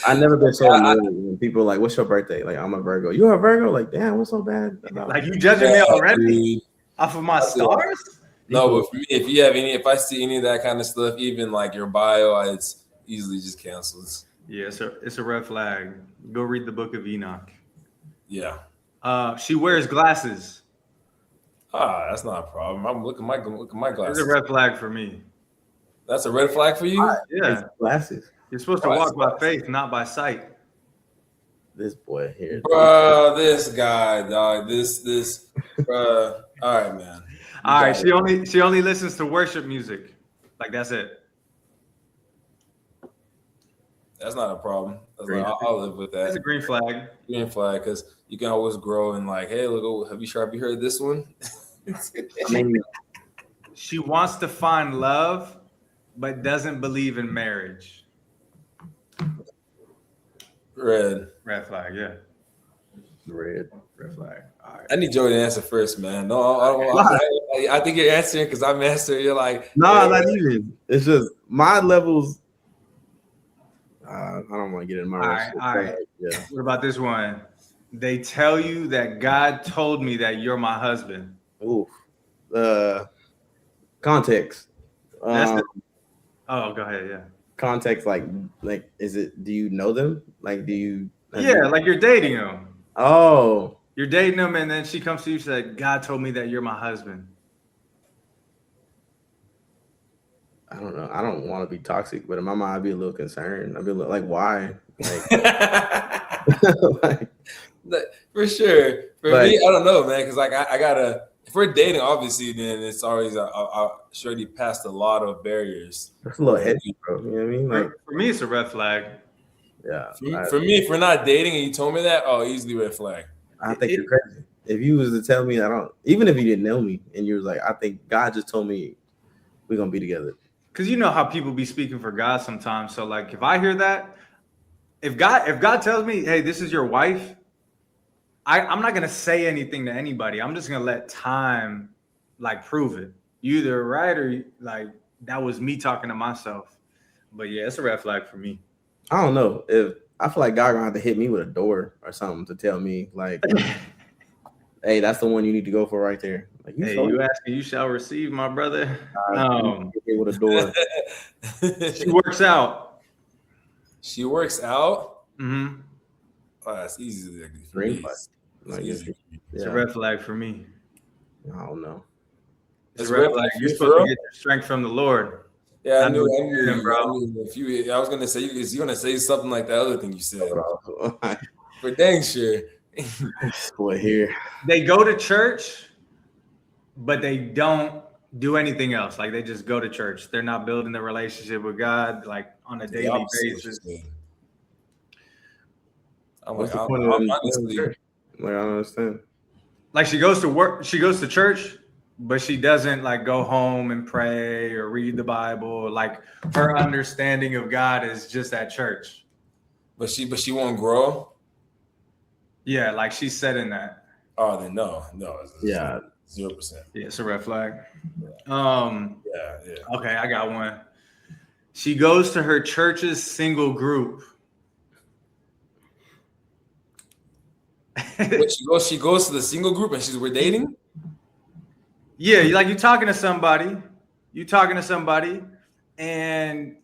I never been so annoyed when people are like, "What's your birthday?" Like, I'm a Virgo. You're a Virgo? Like, damn, what's so bad about Like you judging me already dude. off of my stars? No, but for me, if I see any of that kind of stuff, even like your bio, it's easily just cancels. Yeah, it's a red flag. Go read the Book of Enoch. Yeah. She wears glasses. That's not a problem. I'm looking at my glasses. It's a red flag for me. That's a red flag for you? Yeah. Glasses. You're supposed to walk by faith, not by sight. This boy here. Bro, this guy, dog. This all right, man. All right, she only listens to worship music. Like that's it. That's not a problem. I'll live with that. That's a green flag. Green flag, because you can always grow and like, hey, look, have you heard this one? I mean, She wants to find love, but doesn't believe in marriage. Red flag, yeah. red flag. All right. I need Joey to answer first, man. No, I think you're answering because I'm answering. You're like, no, not even. It's just my levels. I don't want to get in my. All right. Yeah. What about this one? They tell you that God told me that you're my husband. Ooh. Context. Oh, go ahead. Yeah. Context, like, is it? Do you know them? Like, do you? Yeah, like you're dating them. Oh. You're dating them, and then she comes to you and says, God told me that you're my husband. I don't know. I don't want to be toxic, but in my mind, I'd be a little concerned. I'd be like, why? Like, for sure. For me, I don't know, man, because like I gotta. If we're dating, obviously, then it's always surely past a lot of barriers. That's a little heavy, bro. You know what I mean? Like for me, it's a red flag. Yeah. For me, if we're not dating and you told me that, easily red flag. I think you're crazy. If you was to tell me, even if you didn't know me and you was like, I think God just told me we're gonna be together. Because you know how people be speaking for God sometimes. So like, if I hear that, if God tells me, hey, this is your wife, I'm not gonna say anything to anybody. I'm just gonna let time like prove it. You either right or like that was me talking to myself. But yeah, it's a red flag for me. I don't know. If I feel like God gonna have to hit me with a door or something to tell me like, hey, that's the one you need to go for right there. Like, you ask and you shall receive, my brother. With a door. She works out. She works out. Mm-hmm. Oh, that's easy. It's a red flag for me. I don't know. It's a red flag. You're supposed to get your strength from the Lord. Yeah, I knew him, bro. I was gonna say you're gonna say something like the other thing you said. For dang sure. This boy here. They go to church, but they don't do anything else. Like they just go to church. They're not building the relationship with God like on a daily basis. What's the point of honestly, like, I don't understand. Like she goes to work, she goes to church, but she doesn't like go home and pray or read the Bible. Like her understanding of God is just at church. But she won't grow. Yeah, like she's set in that. Oh, then no. Yeah, 0%. Yeah, it's a red flag. Yeah. Okay, I got one. She goes to her church's single group. She goes to the single group and we're dating? Yeah, like you're talking to somebody, and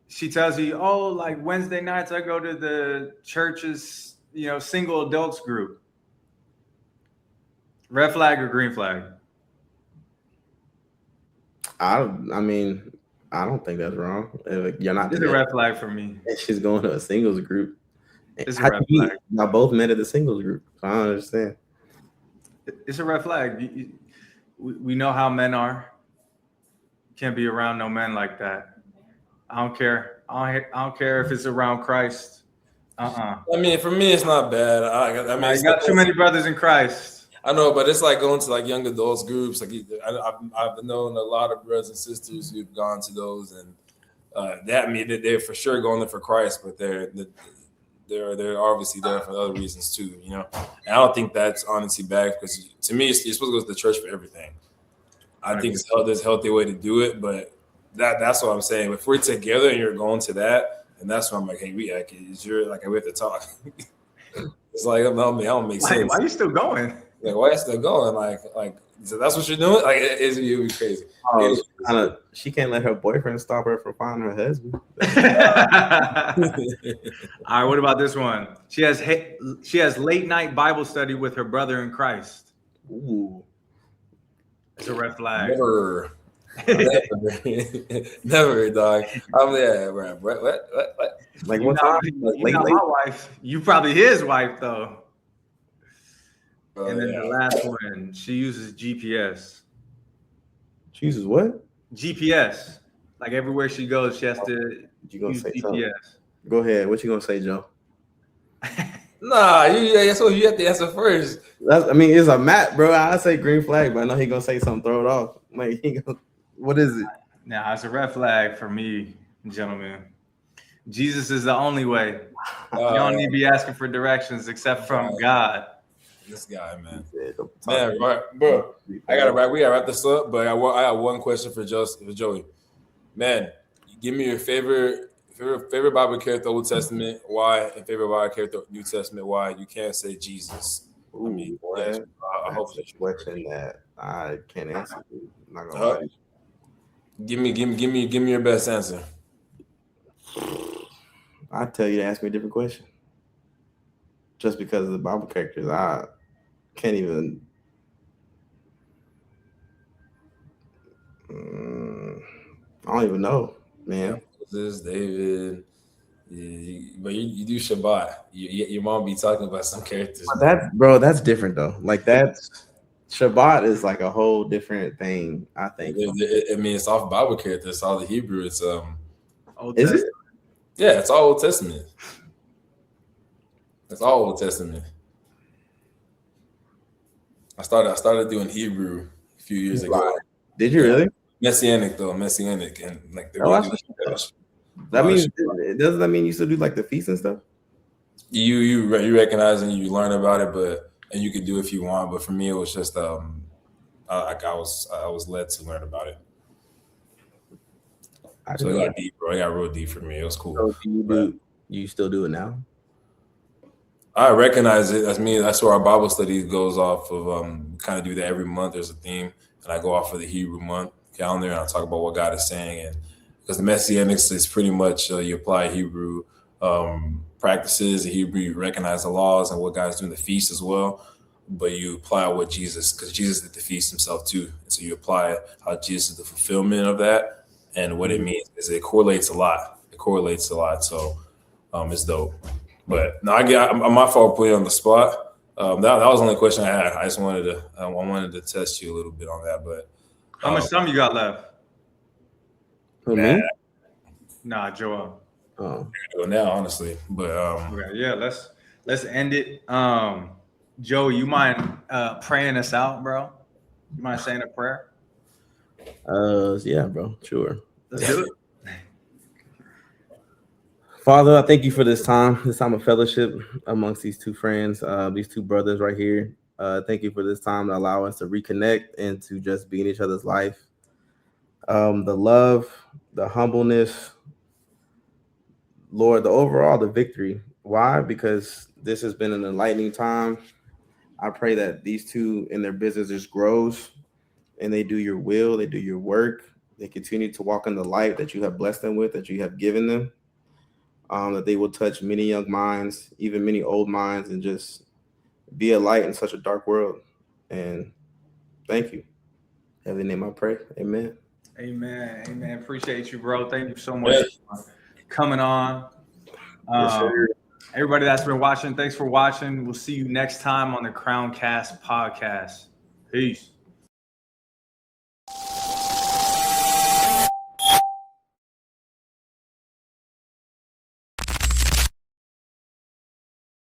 she tells you, oh, like Wednesday nights I go to the church's, single adults group. Red flag or green flag? I mean, I don't think that's wrong. You're not. It's a red flag for me. She's going to a singles group. It's a red flag. Y'all both met at the singles group. I don't understand. It's a red flag. We know how men are. Can't be around no men like that. I don't care. I don't care if it's around Christ. I mean, for me, it's not bad. I mean, you got too many brothers in Christ. I know, but it's like going to like young adults groups. Like I've known a lot of brothers and sisters who've gone to those, and That mean that they're for sure going there for Christ, but they're obviously there for other reasons too, you know. And I don't think that's honestly bad because to me, you're supposed to go to the church for everything. I think there's a healthy way to do it, but that's what I'm saying. If we're together and you're going to that, and that's why I'm like, hey, we have to talk. It's like I don't make sense. Why are you still going? Like, why are you still going? Like, so that's what you're doing? Like, it would be crazy. She can't let her boyfriend stop her from finding her husband. All right, what about this one? She has late night Bible study with her brother in Christ. Ooh, it's a red flag. Never, dog. I'm there, bro. What? Like what time? Late. My wife. You probably his wife though. And then the last one, she uses GPS. She uses what? GPS. Like everywhere she goes, she has to use say GPS. Something? Go ahead. What you gonna say, Joe? Nah, you have to answer first. It's a map, bro. I say green flag, but I know he gonna say something, throw it off. Like what is it? Nah, it's a red flag for me, gentlemen. Jesus is the only way. You don't need to be asking for directions except from God. This guy, man. Right, bro. We gotta wrap this up, but I got one question for Joey. Man, give me your favorite Bible character, Old Testament, why, and favorite Bible character, New Testament, why. You can't say Jesus. Ooh, I hope that's a question that I can't answer. I'm not gonna lie. Give me your best answer. I tell you to ask me a different question. Just because of the Bible characters, I can't even. I don't even know, man. Moses, David, but you do Shabbat. Your mom be talking about some characters. But that's different though. Like Shabbat is like a whole different thing. I think. It's off Bible characters. It's all the Hebrew. It's Old is Testament. it? Yeah, it's all Old Testament. It's all Old Testament. I started doing Hebrew a few years ago. Did you really? Messianic, and like the doesn't that mean you still do like the feast and stuff? You recognize and you learn about it, and you can do it if you want. But for me, it was just I was led to learn about it. So it got deep, bro. It got real deep for me. It was cool. So you still do it now? I recognize it. That's where our Bible study goes off of. Kind of do that every month. There's a theme, and I go off of the Hebrew month calendar, and I talk about what God is saying. And because the Messianics is pretty much you apply Hebrew practices, Hebrew, you recognize the laws and what God's doing the feast as well. But you apply what Jesus, because Jesus did the feast himself too. And so you apply how Jesus is the fulfillment of that. And what it means is it correlates a lot. So it's dope. But no, I'm my fault putting you on the spot. That was the only question I had. I just wanted to test you a little bit on that. But how much time you got left? For me? Nah, Joel. Oh, go now, honestly. But okay, yeah, let's end it. Joe, you mind praying us out, bro? You mind saying a prayer? Yeah, bro. Sure. Let's do it. Father, I thank you for this time of fellowship amongst these two friends, these two brothers right here. Thank you for this time to allow us to reconnect and to just be in each other's life. The love, the humbleness, Lord, the victory. Why? Because this has been an enlightening time. I pray that these two in their business just grows and they do your will, they do your work. They continue to walk in the light that you have blessed them with, that you have given them. That they will touch many young minds, even many old minds, and just be a light in such a dark world. And thank you. In the name I pray. Amen. Amen. Appreciate you, bro. Thank you so much for coming on. Everybody that's been watching, thanks for watching. We'll see you next time on the Crown Cast podcast. Peace.